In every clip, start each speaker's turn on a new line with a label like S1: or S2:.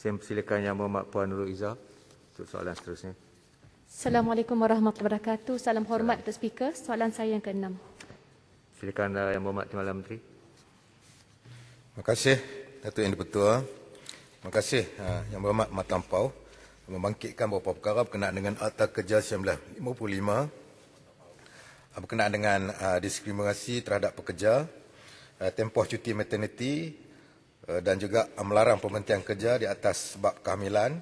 S1: Saya persilakan Yang Berhormat Puan Nurul Izzah untuk soalan seterusnya.
S2: Assalamualaikum warahmatullahi wabarakatuh. Salam hormat Dr. Speaker. Soalan saya yang ke-6.
S1: Silakan Yang Berhormat Timbalan Menteri.
S3: Terima kasih Datuk Yang di-Pertua. Terima kasih Yang Berhormat Mat Lampau membangkitkan beberapa perkara berkenaan dengan Akta Kerja 1955 berkenaan dengan diskriminasi terhadap pekerja, tempoh cuti maternity dan juga melarang pemberhentian kerja di atas sebab kehamilan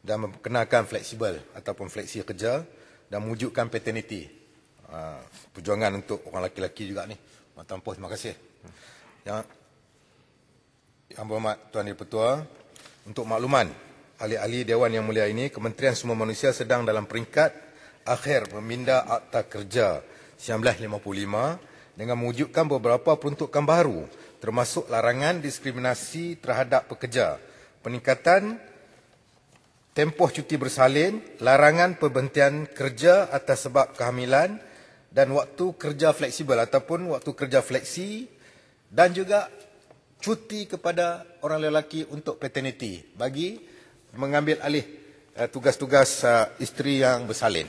S3: dan memperkenalkan fleksibel ataupun fleksi kerja dan mewujudkan paternity. Perjuangan untuk orang lelaki juga ni. Mat Lampau, terima kasih. Yang Berhormat Tuan Di-Pertua, untuk makluman ahli-ahli Dewan Yang Mulia ini, Kementerian Sumber Manusia sedang dalam peringkat akhir meminda Akta Kerja 1955 dengan mewujudkan beberapa peruntukan baru termasuk larangan diskriminasi terhadap pekerja, peningkatan tempoh cuti bersalin, larangan pemberhentian kerja atas sebab kehamilan dan waktu kerja fleksibel ataupun waktu kerja fleksi dan juga cuti kepada orang lelaki untuk paternity bagi mengambil alih tugas-tugas isteri yang bersalin.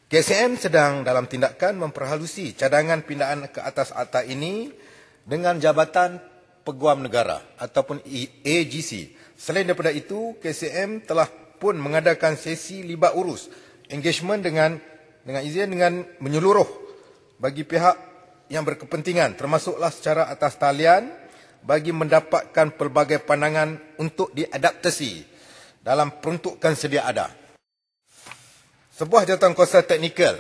S3: KSM sedang dalam tindakan memperhalusi cadangan pindaan ke atas akta ini dengan Jabatan Peguam Negara ataupun AGC. Selain daripada itu, KSM telah pun mengadakan sesi libat urus engagement dengan izin dengan menyeluruh bagi pihak yang berkepentingan termasuklah secara atas talian bagi mendapatkan pelbagai pandangan untuk diadaptasi dalam peruntukan sedia ada. Sebuah jawatankuasa teknikal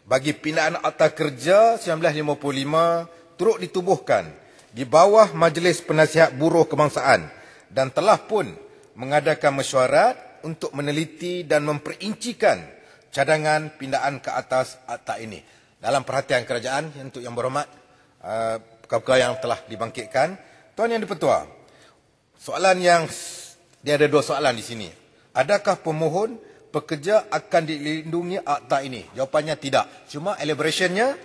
S3: bagi pindaan Akta Kerja 1955 turut ditubuhkan di bawah Majlis Penasihat Buruh Kebangsaan dan telah pun mengadakan mesyuarat untuk meneliti dan memperincikan cadangan pindaan ke atas akta ini. Dalam perhatian kerajaan, untuk Yang Berhormat, perkara yang telah dibangkitkan. Tuan Yang di-Pertua, dia ada dua soalan di sini. Adakah pemohon pekerja akan dilindungi akta ini? Jawapannya tidak. Cuma elaborationnya,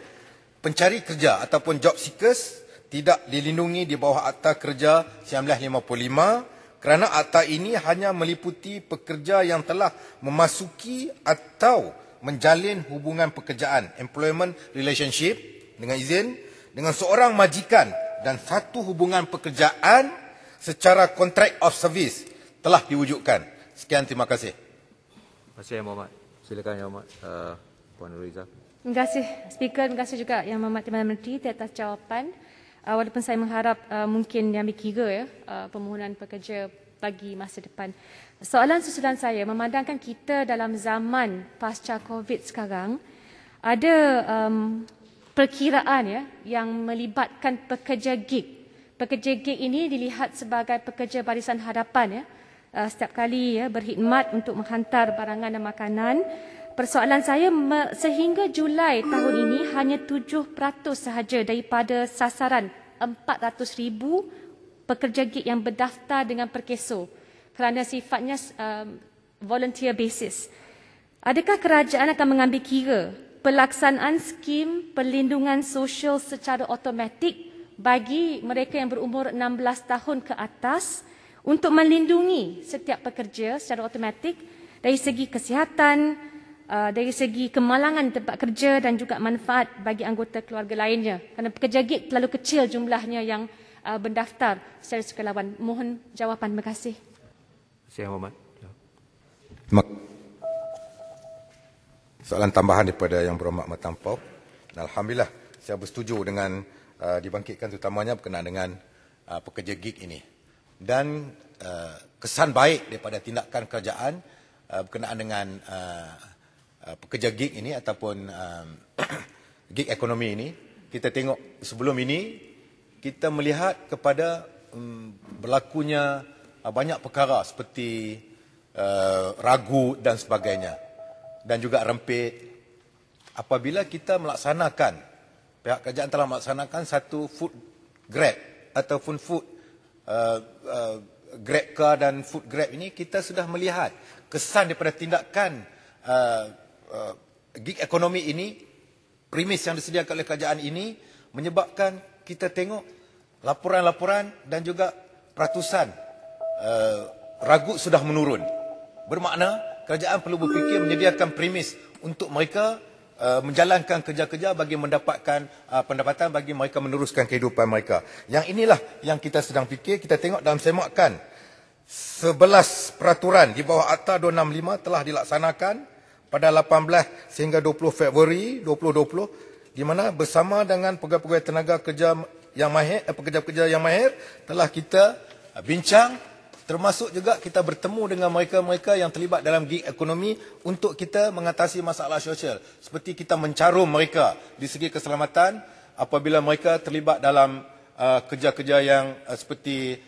S3: pencari kerja ataupun job seekers tidak dilindungi di bawah Akta Kerja 1955 kerana akta ini hanya meliputi pekerja yang telah memasuki atau menjalin hubungan pekerjaan, employment relationship dengan izin, dengan seorang majikan dan satu hubungan pekerjaan secara contract of service telah diwujudkan. Sekian, terima kasih.
S1: Terima kasih Yang Berhormat. Silakan Yang Berhormat Puan Nurul Izzah.
S2: Terima kasih Speaker, terima kasih juga Yang Berhormat Timbalan Menteri di atas jawapan. Walaupun saya mengharap mungkin diambil kira permohonan pekerja bagi masa depan. Soalan susulan saya, memandangkan kita dalam zaman pasca COVID sekarang, ada perkiraan yang melibatkan pekerja gig. Pekerja gig ini dilihat sebagai pekerja barisan hadapan setiap kali berkhidmat untuk menghantar barangan dan makanan. Persoalan saya, sehingga Julai tahun ini hanya 7% sahaja daripada sasaran 400,000 pekerja gig yang berdaftar dengan perkeso kerana sifatnya volunteer basis. Adakah kerajaan akan mengambil kira pelaksanaan skim perlindungan sosial secara automatik bagi mereka yang berumur 16 tahun ke atas untuk melindungi setiap pekerja secara automatik dari segi kesihatan, dari segi kemalangan tempat kerja dan juga manfaat bagi anggota keluarga lainnya. Kerana pekerja gig terlalu kecil jumlahnya yang berdaftar secara sukarelawan. Mohon jawapan. Terima kasih.
S1: Yang Berhormat.
S3: Soalan tambahan daripada Yang Berhormat Mat Lampau. Alhamdulillah, saya bersetuju dengan dibangkitkan terutamanya berkenaan dengan pekerja gig ini. Dan kesan baik daripada tindakan kerajaan berkenaan dengan pekerja gig ini ataupun gig ekonomi ini. Kita tengok sebelum ini, kita melihat kepada berlakunya banyak perkara seperti ragu dan sebagainya. Dan juga rempit. Apabila kita melaksanakan, pihak kerajaan telah melaksanakan satu food grab ataupun food grab car dan food grab ini, kita sudah melihat kesan daripada tindakan gig ekonomi ini, premis yang disediakan oleh kerajaan ini menyebabkan kita tengok laporan-laporan dan juga peratusan ragut sudah menurun. Bermakna kerajaan perlu berfikir menyediakan premis untuk mereka menjalankan kerja-kerja bagi mendapatkan pendapatan bagi mereka meneruskan kehidupan mereka. Yang inilah yang kita sedang fikir. Kita tengok dalam semakan 11 peraturan di bawah Akta 265 telah dilaksanakan pada 18 sehingga 20 Februari 2020 di mana bersama dengan pegawai-pegawai tenaga kerja yang mahir, pekerja-pekerja yang mahir telah kita bincang, termasuk juga kita bertemu dengan mereka-mereka yang terlibat dalam gig ekonomi untuk kita mengatasi masalah sosial. Seperti kita mencarum mereka di segi keselamatan apabila mereka terlibat dalam kerja-kerja yang seperti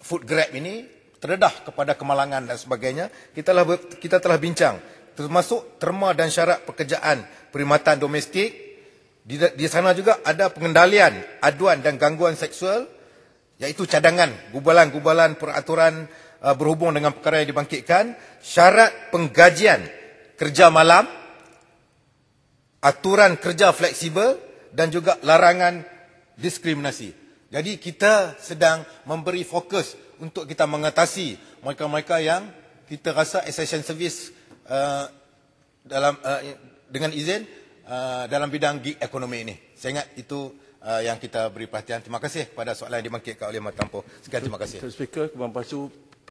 S3: food grab ini, terdedah kepada kemalangan dan sebagainya. Kita telah bincang, termasuk terma dan syarat pekerjaan perkhidmatan domestik. Di sana juga ada pengendalian aduan dan gangguan seksual, iaitu cadangan, gubalan-gubalan peraturan berhubung dengan perkara yang dibangkitkan, syarat penggajian kerja malam, aturan kerja fleksibel dan juga larangan diskriminasi. Jadi kita sedang memberi fokus untuk kita mengatasi mereka-mereka yang kita rasa essential service dengan izin dalam bidang gig ekonomi ini. Saya ingat itu yang kita beri perhatian. Terima kasih kepada soalan yang dibangkitkan oleh Mat Tampoh. Sekian, terima kasih.
S4: Speaker, Kebun Pasu